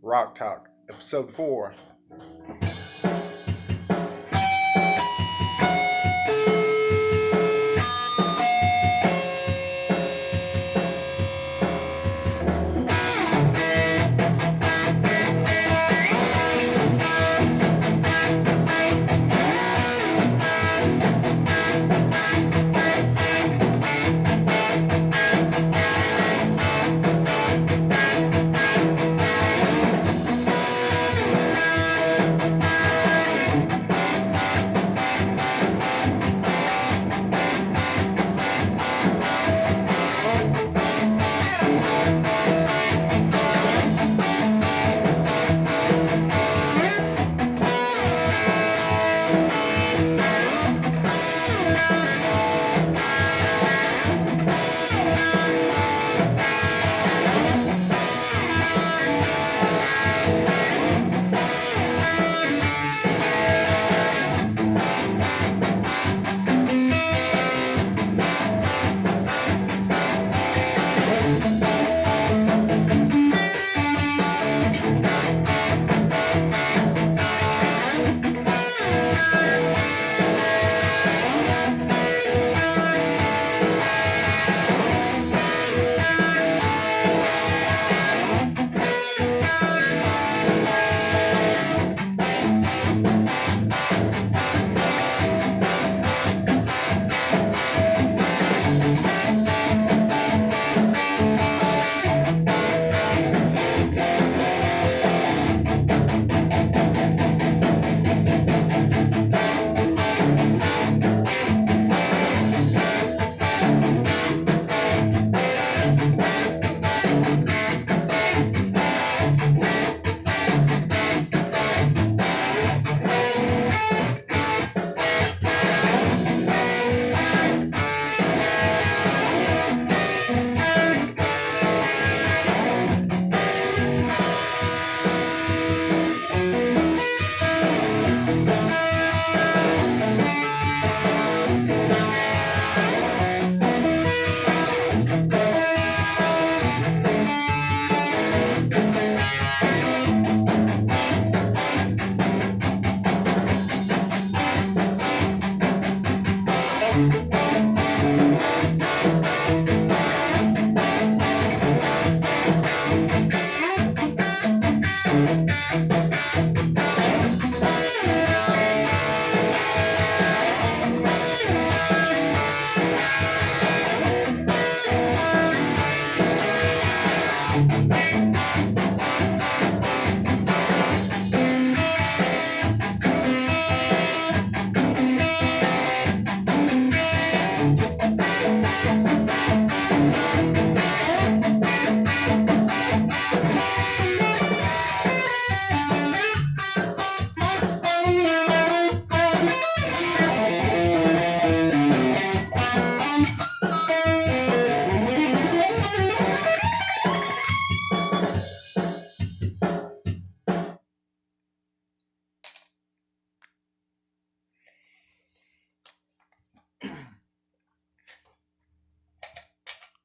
Rok Tok, episode 4.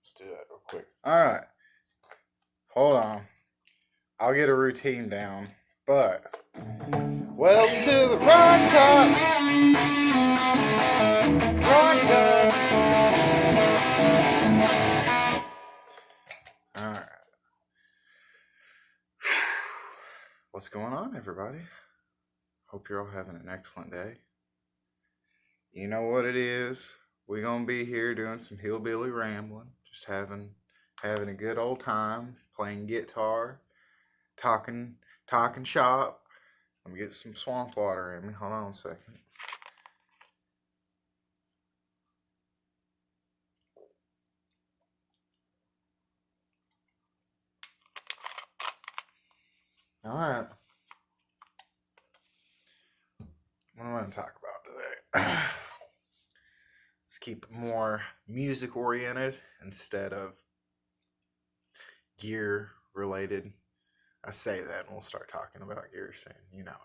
Let's do that real quick. Alright, hold on. I'll get a routine down. But, welcome to the Rok Tok! Rok Tok! Alright. What's going on, everybody? Hope you're all having an excellent day. You know what it is. We're gonna be here doing some hillbilly rambling, just having a good old time, playing guitar, talking shop. Let me get some swamp water in me. Hold on a second. All right. What am I going to talk about today? Let's keep it more music oriented instead of gear related. I say that and we'll start talking about gear soon. You know it.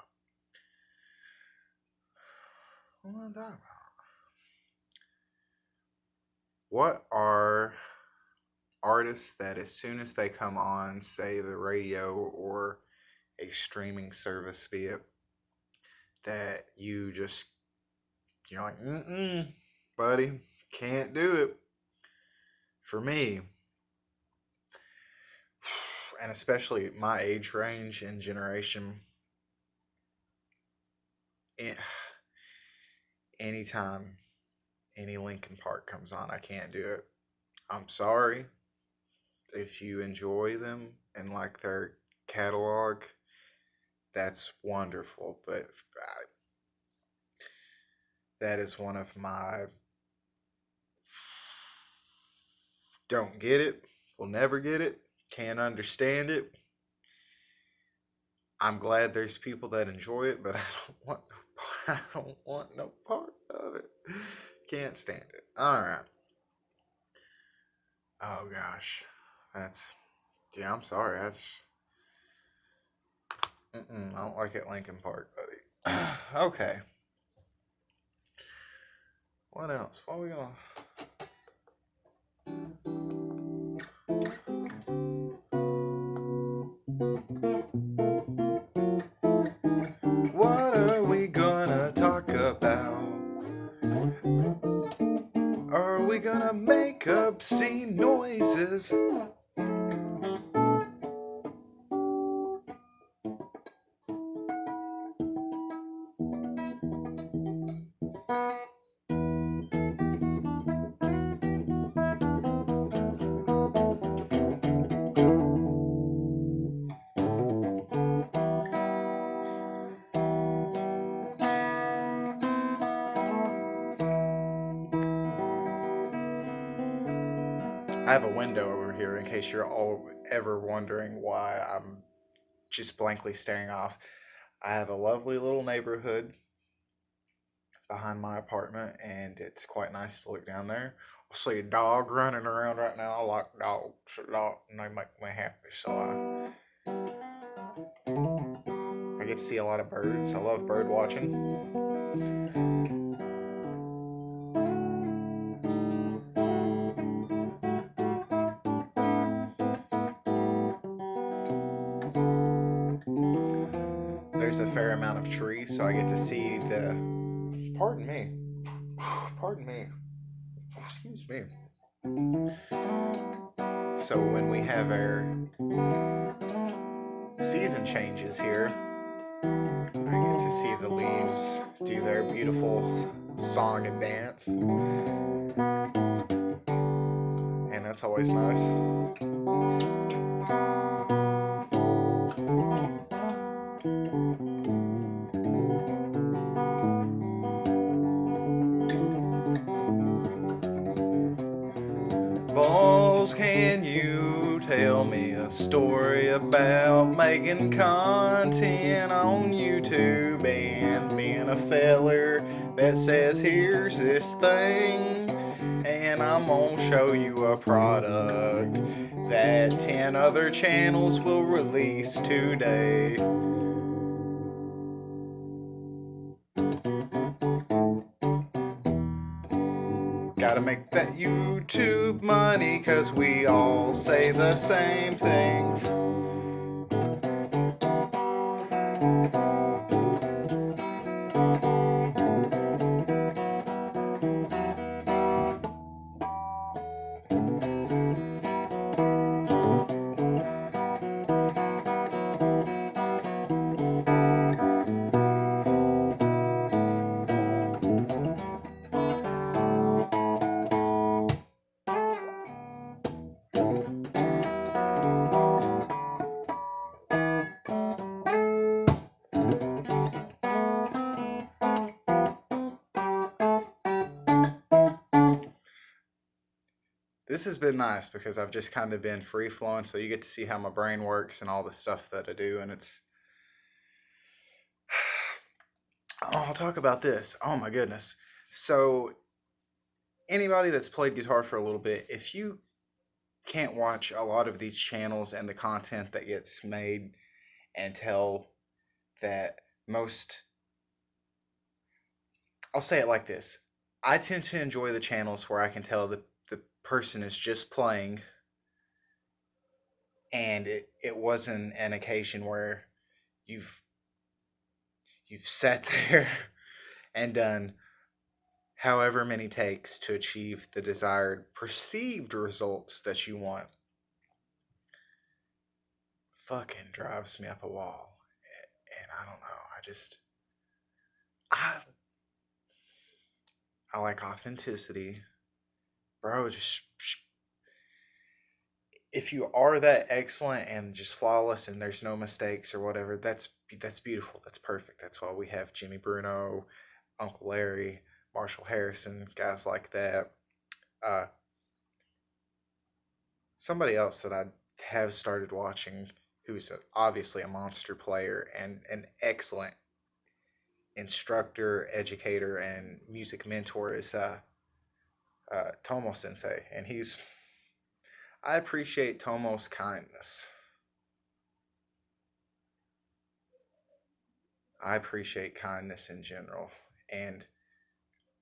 What am I going to talk about? What are artists that as soon as they come on, say the radio or a streaming service, be it that you're like, buddy, can't do it for me. And especially my age range and generation, eh, anytime any Linkin Park comes on, I can't do it. I'm sorry if you enjoy them and like their catalog. That's wonderful, but that is one of my don't get it, will never get it, can't understand it. I'm glad there's people that enjoy it, but I don't want no part of it. Can't stand it. All right. Oh gosh, that's yeah. I'm sorry. I don't like it, Lincoln Park, buddy. Okay. What else? What are we gonna? What are we gonna talk about? Are we gonna make obscene noises? I have a window over here in case you're all ever wondering why I'm just blankly staring off. I have a lovely little neighborhood behind my apartment, and it's quite nice to look down there. I see a dog running around right now. I like dogs a lot, and they make me happy. So I get to see a lot of birds. I love bird watching. There's a fair amount of trees, so I get to see the. Pardon me. Pardon me. Excuse me. So when we have our season changes here, I get to see the leaves do their beautiful song and dance. And that's always nice. Balls, can you tell me a story about making content on YouTube and being a feller that says, here's this thing, and I'm gonna show you a product that 10 other channels will release today? Gotta make that YouTube money, cause we all say the same things. This has been nice because I've just kind of been free flowing, so you get to see how my brain works and all the stuff that I do, and it's. Oh, I'll talk about this. Oh my goodness. So, anybody that's played guitar for a little bit, if you can't watch a lot of these channels and the content that gets made and tell that most. I'll say it like this. I tend to enjoy the channels where I can tell that the person is just playing and it wasn't an occasion where you've you've sat there and done however many takes to achieve the desired perceived results that you want, fucking drives me up a wall. And I don't know. I I like authenticity, bro. Just if you are that excellent and just flawless and there's no mistakes or whatever, that's beautiful. That's perfect. That's why we have Jimmy Bruno, Uncle Larry, Marshall Harrison, guys like that. Uh, Somebody else that I have started watching, who's obviously a monster player and an excellent instructor, educator, and music mentor, is Tomo Sensei, and he's. I appreciate Tomo's kindness. I appreciate kindness in general, and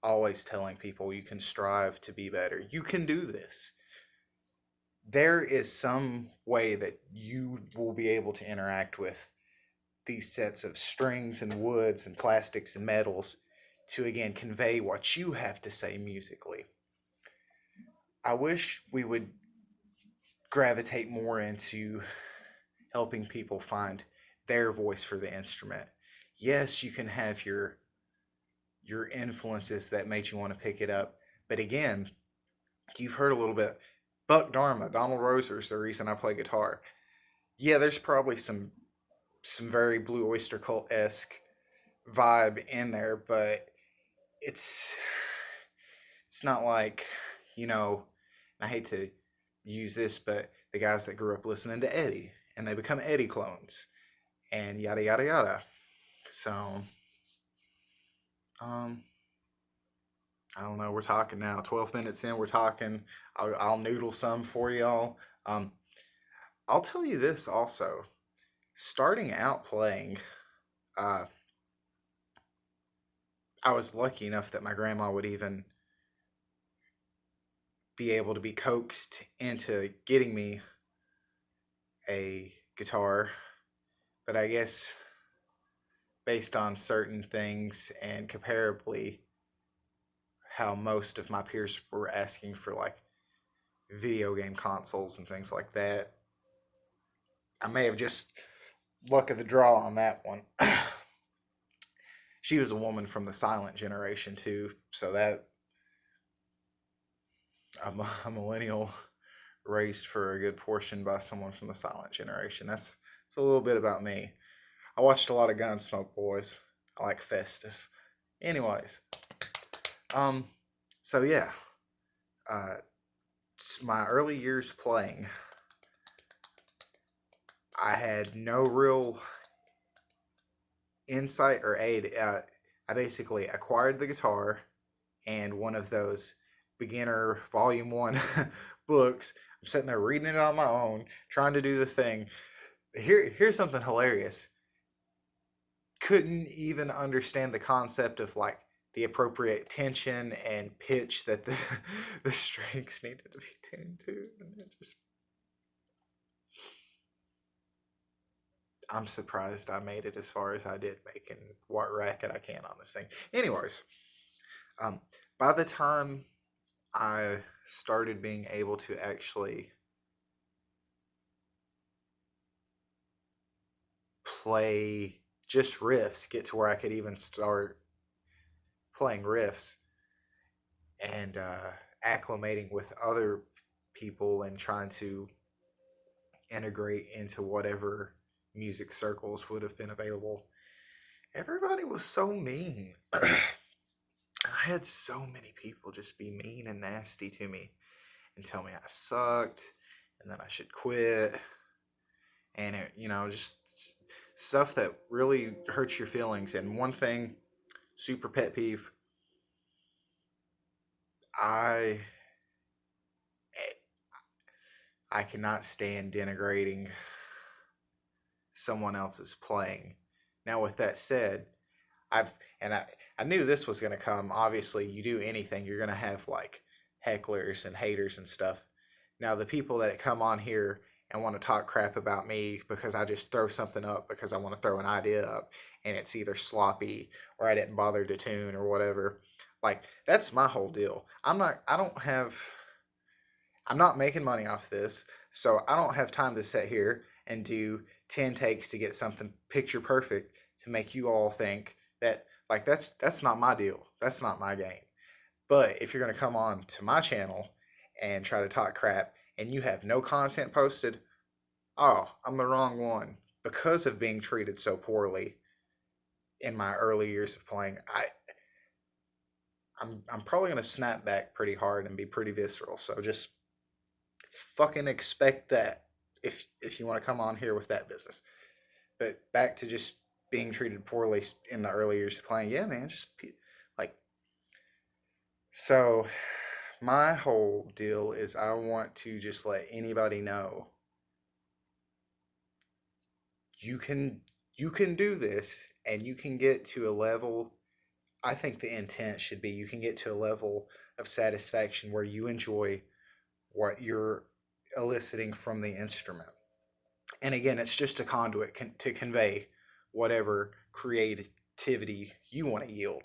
always telling people you can strive to be better. You can do this. There is some way that you will be able to interact with these sets of strings and woods and plastics and metals to again convey what you have to say musically. I wish we would gravitate more into helping people find their voice for the instrument. Yes, you can have your influences that made you want to pick it up, but again, you've heard a little bit. Buck Dharma, Donald Roser is the reason I play guitar. Yeah, there's probably some very Blue Oyster Cult esque vibe in there, but it's it's not like, you know, I hate to use this, but the guys that grew up listening to Eddie and they become Eddie clones and yada yada yada. So, um, I don't know. We're talking now. 12 minutes in, we're talking. I'll noodle some for y'all. I'll tell you this also. Starting out playing, uh, I was lucky enough that my grandma would even be able to be coaxed into getting me a guitar. But I guess based on certain things and comparably how most of my peers were asking for like video game consoles and things like that, I may have just luck of the draw on that one. She was a woman from the silent generation too, so that I'm a millennial raised for a good portion by someone from the silent generation. That's a little bit about me. I watched a lot of Gunsmoke Boys. I like Festus. Anyways, um, so yeah, uh, my early years playing, I had no real insight or aid. I basically acquired the guitar and one of those beginner volume one books. I'm sitting there reading it on my own, trying to do the thing. Here's something hilarious. Couldn't even understand the concept of like the appropriate tension and pitch that the the strings needed to be tuned to, and it just I'm surprised I made it as far as I did, making what racket I can on this thing. Anyways, um, by the time I started being able to actually play just riffs, get to where I could even start playing riffs and acclimating with other people and trying to integrate into whatever music circles would have been available. Everybody was so mean. I had so many people just be mean and nasty to me and tell me I sucked and that I should quit. And just stuff that really hurts your feelings. And one thing, super pet peeve, I I cannot stand denigrating someone else's playing. Now, with that said, I've and I knew this was going to come. Obviously, you do anything, you're going to have like hecklers and haters and stuff. Now, the people that come on here and want to talk crap about me because I just throw something up because I want to throw an idea up and it's either sloppy or I didn't bother to tune or whatever. Like, that's my whole deal. I'm not making money off this, so I don't have time to sit here and do 10 takes to get something picture perfect to make you all think that, like, that's not my deal. That's not my game. But if you're going to come on to my channel and try to talk crap and you have no content posted, oh, I'm the wrong one. Because of being treated so poorly in my early years of playing, I'm probably going to snap back pretty hard and be pretty visceral. So just fucking expect that if you want to come on here with that business. But back to just being treated poorly in the early years of playing. Yeah, man, just like, so my whole deal is I want to just let anybody know you can do this and you can get to a level. I think the intent should be you can get to a level of satisfaction where you enjoy what you're eliciting from the instrument. And again, it's just a conduit to convey whatever creativity you want to yield.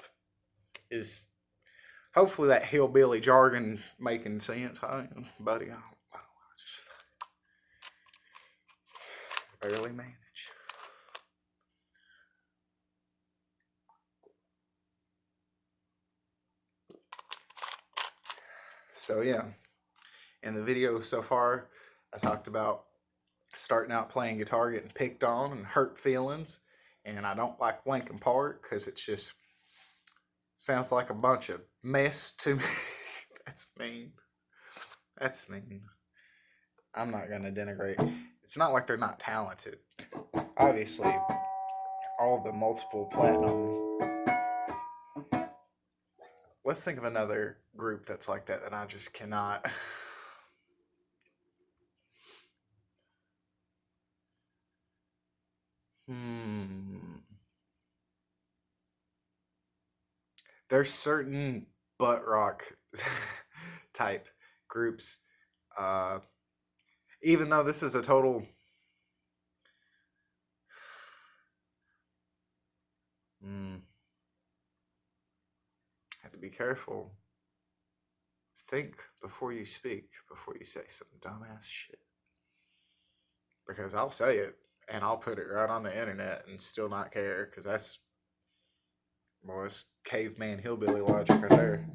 Is hopefully that hillbilly jargon making sense, buddy? I just barely manage. So yeah, in the video so far, I talked about starting out playing guitar, getting picked on and hurt feelings, and I don't like Linkin Park because it's just sounds like a bunch of mess to me. That's mean. That's mean. I'm not gonna denigrate. It's not like they're not talented. Obviously, all the multiple platinum. Let's think of another group that's like that I just cannot. There's certain butt rock type groups. Uh, Even though this is a total. Have to be careful. Think before you speak, before you say some dumbass shit. Because I'll say it and I'll put it right on the internet and still not care because that's, well, it's caveman hillbilly logic right there.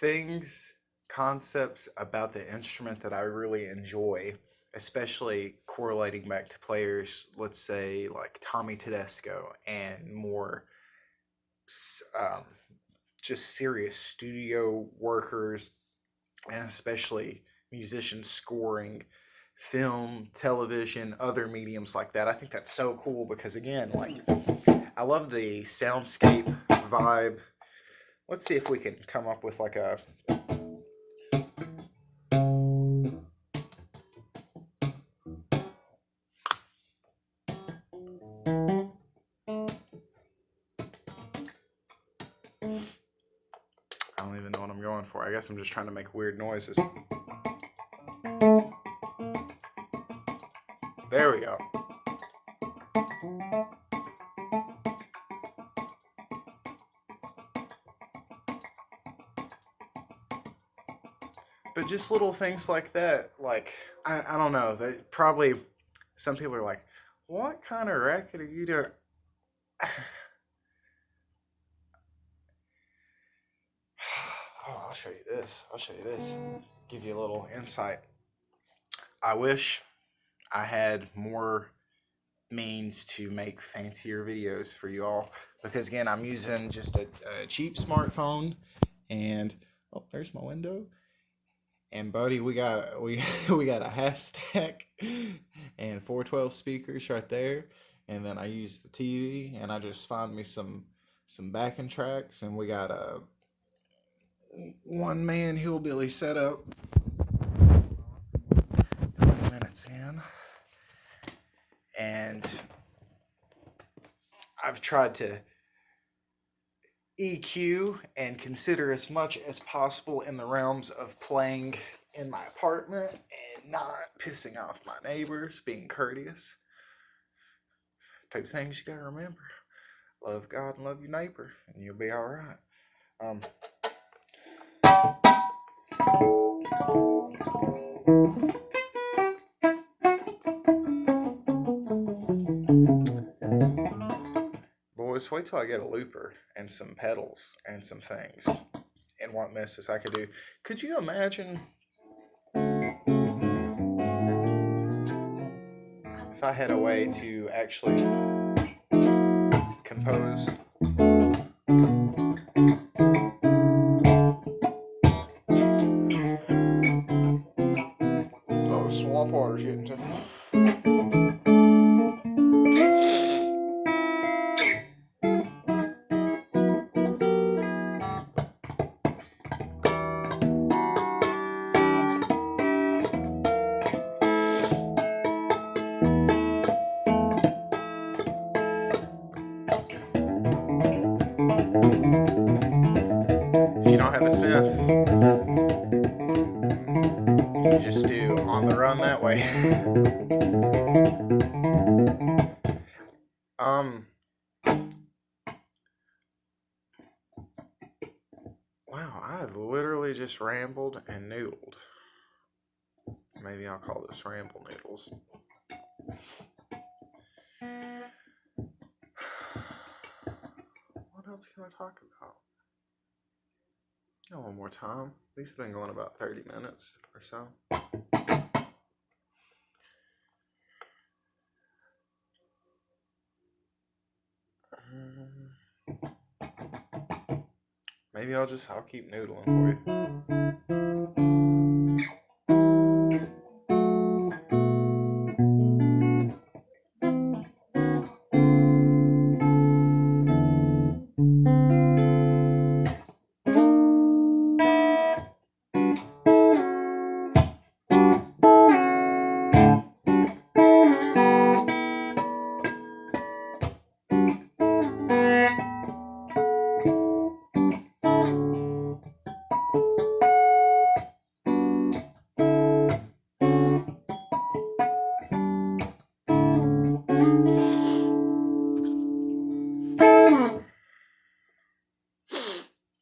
Things, concepts about the instrument that I really enjoy, especially correlating back to players, let's say like Tommy Tedesco and more um, just serious studio workers, and especially musicians scoring film, television, other mediums like that. I think that's so cool because, again, like, I love the soundscape vibe. Let's see if we can come up with like a. I don't even know what I'm going for. I guess I'm just trying to make weird noises. There we go. But just little things like that, like, I don't know. They probably, some people are like, what kind of racket are you doing? Oh, I'll show you this. I'll show you this. Give you a little insight. I wish I had more means to make fancier videos for you all because, again, I'm using just a cheap smartphone, and oh, there's my window. And buddy, we got a half stack and 412 speakers right there, and then I use the TV and I just find me some some backing tracks, and we got a one man hillbilly setup. 20 minutes in, and I've tried to EQ and consider as much as possible in the realms of playing in my apartment and not pissing off my neighbors, being courteous. Type of things you gotta remember. Love God and love your neighbor, and you'll be alright. Boys, wait till I get a looper and some pedals and some things and what messes I could do. Could you imagine if I had a way to actually compose? Oh, swamp water's getting to me. If you don't have a synth, you just do On the Run that way. Wow, I've literally just rambled and noodled. Maybe I'll call this Ramble Noodles. What else can I talk about? One more time. These have been going about 30 minutes or so. Maybe I'll keep noodling for you.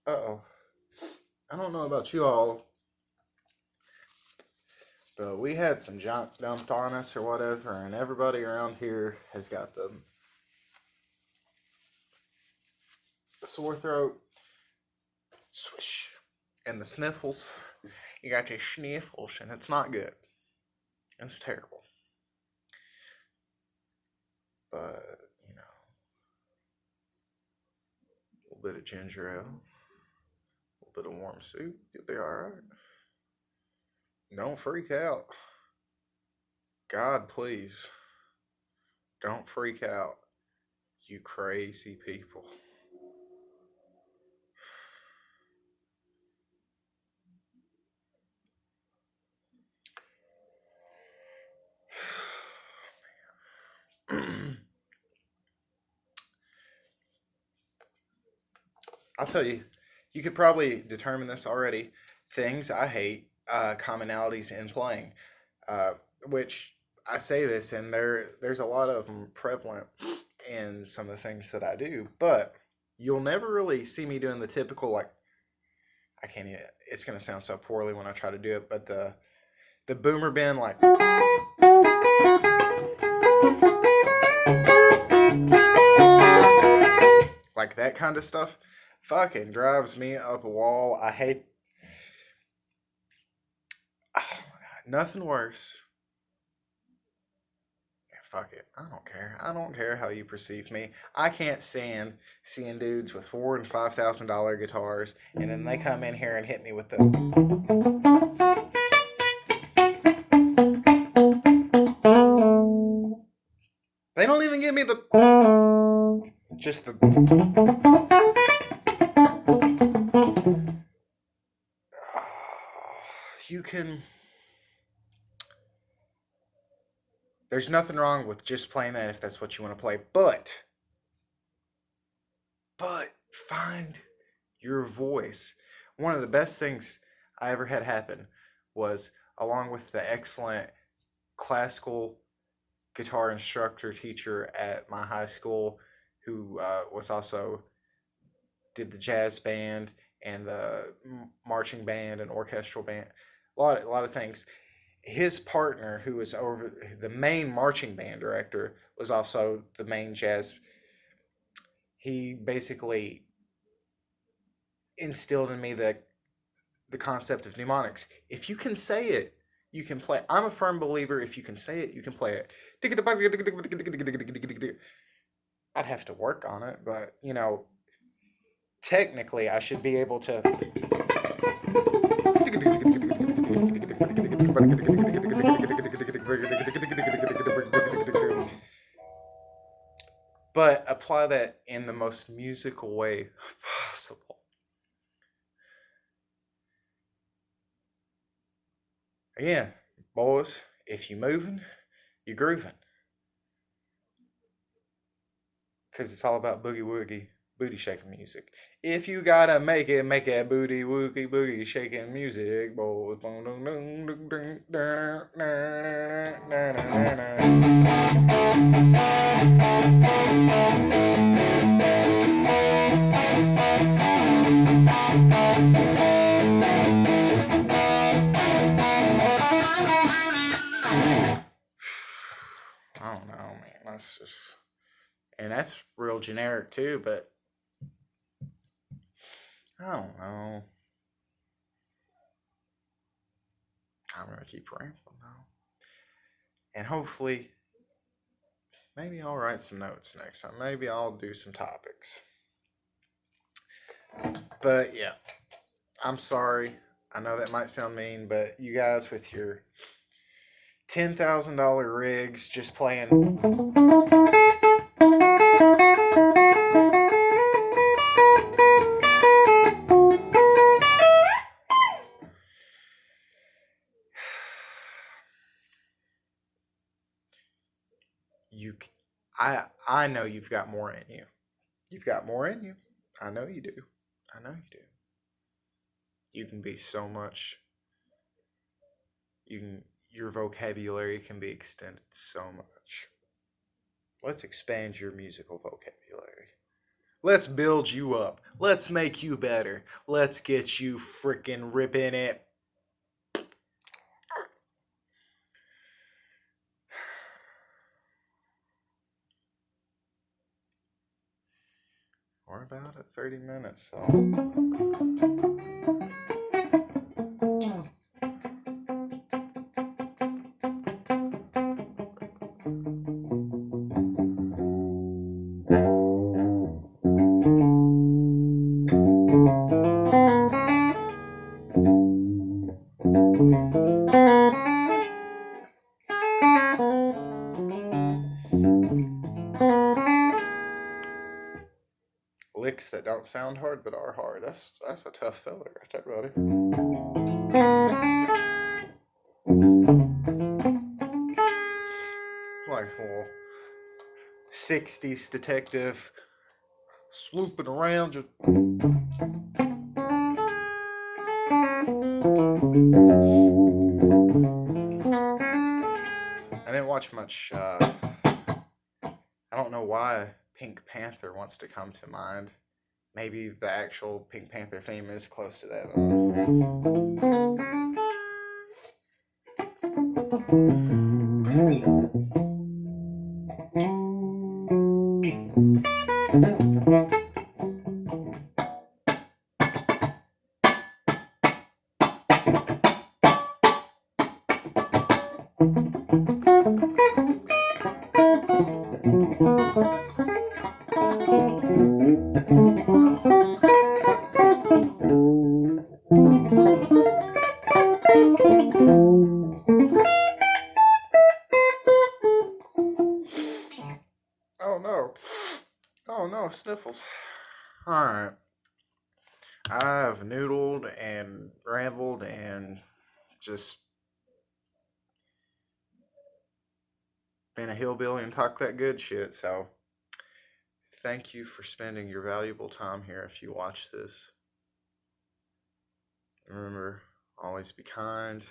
Uh-oh. I don't know about you all, but we had some junk dumped on us or whatever, and everybody around here has got the sore throat, swish, and the sniffles. You got your sniffles, and it's not good. It's terrible. But, a little bit of ginger ale, a little bit of warm soup, you'll be alright. Don't freak out. God, please, don't freak out, you crazy people. I'll tell you, you could probably determine this already. Things I hate, commonalities in playing, which I say this, and there's a lot of them prevalent in some of the things that I do, but you'll never really see me doing the typical, like, I can't even, it's going to sound so poorly when I try to do it, but the boomer bend, like, that kind of stuff fucking drives me up a wall. I hate, oh my God, nothing worse. Fuck it. I don't care. I don't care how you perceive me. I can't stand seeing dudes with $4,000 and $5,000 guitars, and then they come in here and hit me with the. They don't even give me the. just the you can. There's nothing wrong with just playing that if that's what you want to play, but find your voice. One of the best things I ever had happen was, along with the excellent classical guitar instructor teacher at my high school, who was also did the jazz band and the marching band and orchestral band, a lot of things. His partner, who was over the main marching band director, was also the main jazz. He basically instilled in me the concept of mnemonics. If you can say it, you can play. I'm a firm believer. If you can say it, you can play it. I'd have to work on it, but technically, I should be able to. But apply that in the most musical way possible. Again, boys, if you moving, you grooving. Because it's all about boogie woogie, booty shaking music. If you gotta make it booty woogie boogie shaking music, boys. I don't know, man. That's just, and that's real generic too. But I don't know. I'm gonna keep rambling now, and hopefully, maybe I'll write some notes next time. Maybe I'll do some topics. But yeah, I'm sorry. I know that might sound mean, but you guys with your $10,000 rigs just playing. You, I know you've got more in you. You've got more in you. I know you do. I know you do. You can be so much. Your vocabulary can be extended so much. Let's expand your musical vocabulary. Let's build you up. Let's make you better. Let's get you freaking ripping it. We're about at 30 minutes, so. Licks that don't sound hard but are hard. That's a tough fella right there, buddy. Like a little 60s detective swooping around just. I didn't watch much. I don't know why Pink Panther wants to come to mind. Maybe the actual Pink Panther theme is close to that. noodles. Alright. I've noodled and rambled and just been a hillbilly and talked that good shit, so thank you for spending your valuable time here if you watch this. Remember, always be kind,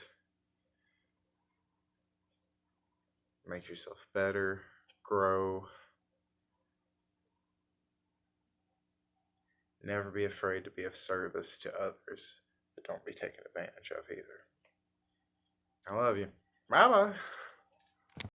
make yourself better, grow. Never be afraid to be of service to others, but don't be taken advantage of either. I love you. Bye bye.